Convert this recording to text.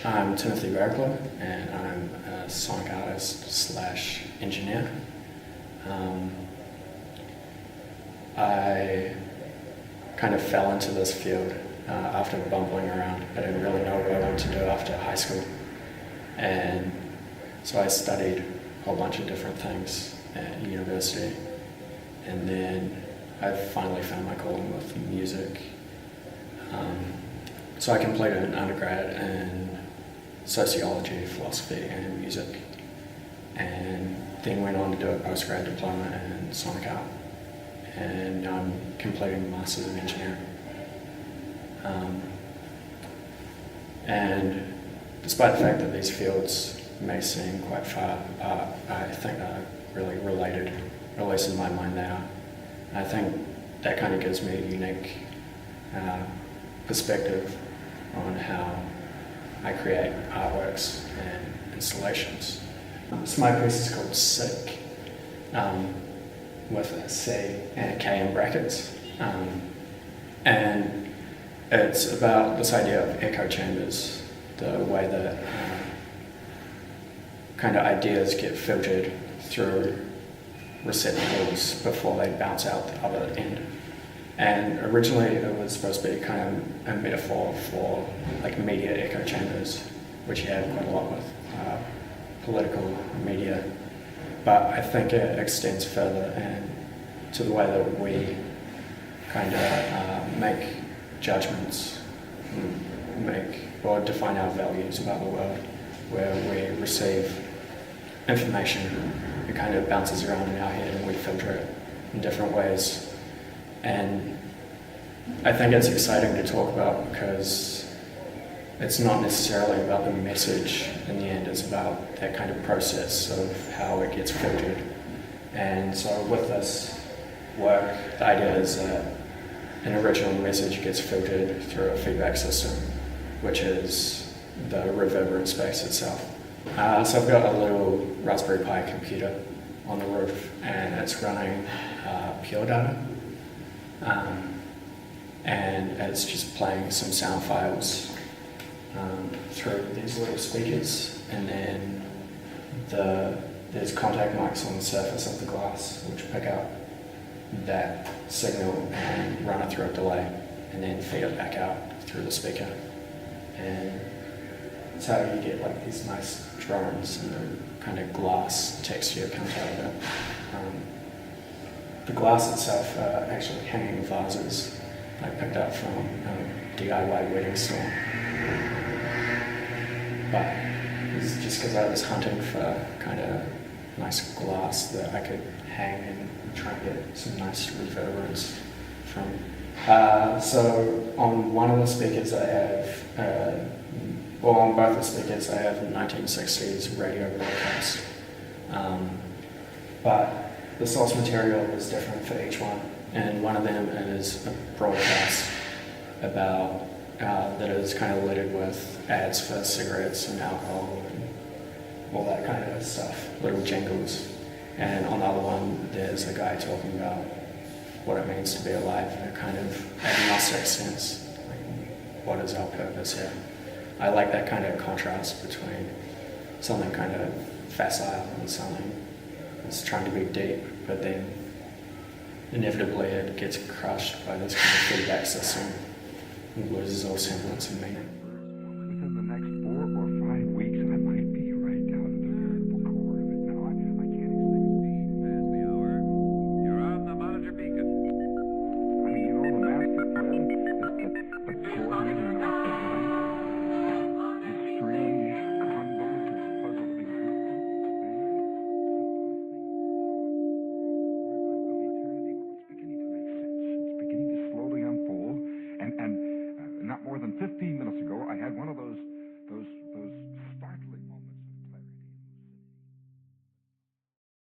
I'm Timothy Barraclough, and I'm a sonic artist / engineer. I kind of fell into this field after bumbling around. I didn't really know what I wanted to do after high school, and so I studied a whole bunch of different things at university, and then I finally found my calling with music. So I completed an undergrad in sociology, philosophy and music, and then went on to do a postgrad diploma in sonic art, and now I'm completing a Masters of Engineering. And despite the fact that these fields may seem quite far apart, I think they're really related, or at least in my mind they are. I think that kind of gives me a unique perspective on how I create artworks and installations. So my piece is called Sick, with a C and a K in brackets. And it's about this idea of echo chambers, the way that kind of ideas get filtered through receptacles before they bounce out the other end. And originally it was supposed to be kind of a metaphor for like media echo chambers, which you have quite a lot with political media. But I think it extends further and to the way that we kind of make judgments, or define our values about the world, where we receive information, it kind of bounces around in our head and we filter it in different ways. And I think it's exciting to talk about because it's not necessarily about the message in the end, it's about that kind of process of how it gets filtered. And so with this work, the idea is that an original message gets filtered through a feedback system, which is the reverberant space itself. So I've got a little Raspberry Pi computer on the roof, and it's running Pure Data. And it's just playing some sound files through these little speakers, and then there's contact mics on the surface of the glass which pick up that signal and run it through a delay and then feed it back out through the speaker. And that's how you get like these nice drones, and the kind of glass texture comes out of it. The glass itself are actually hanging vases I picked up from a DIY wedding store. But it's just because I was hunting for kind of nice glass that I could hang and try and get some nice reverberance from. So on one of the speakers I have, on both the speakers I have a 1960s radio broadcast. But the source material is different for each one, and one of them is a broadcast about that is kind of littered with ads for cigarettes and alcohol and all that kind of stuff, little jingles. And on the other one, there's a guy talking about what it means to be alive in a kind of agnostic sense. Like, what is our purpose here? I like that kind of contrast between something kind of facile and something that's trying to be deep, but then inevitably it gets crushed by this kind of feedback system and loses all semblance of meaning.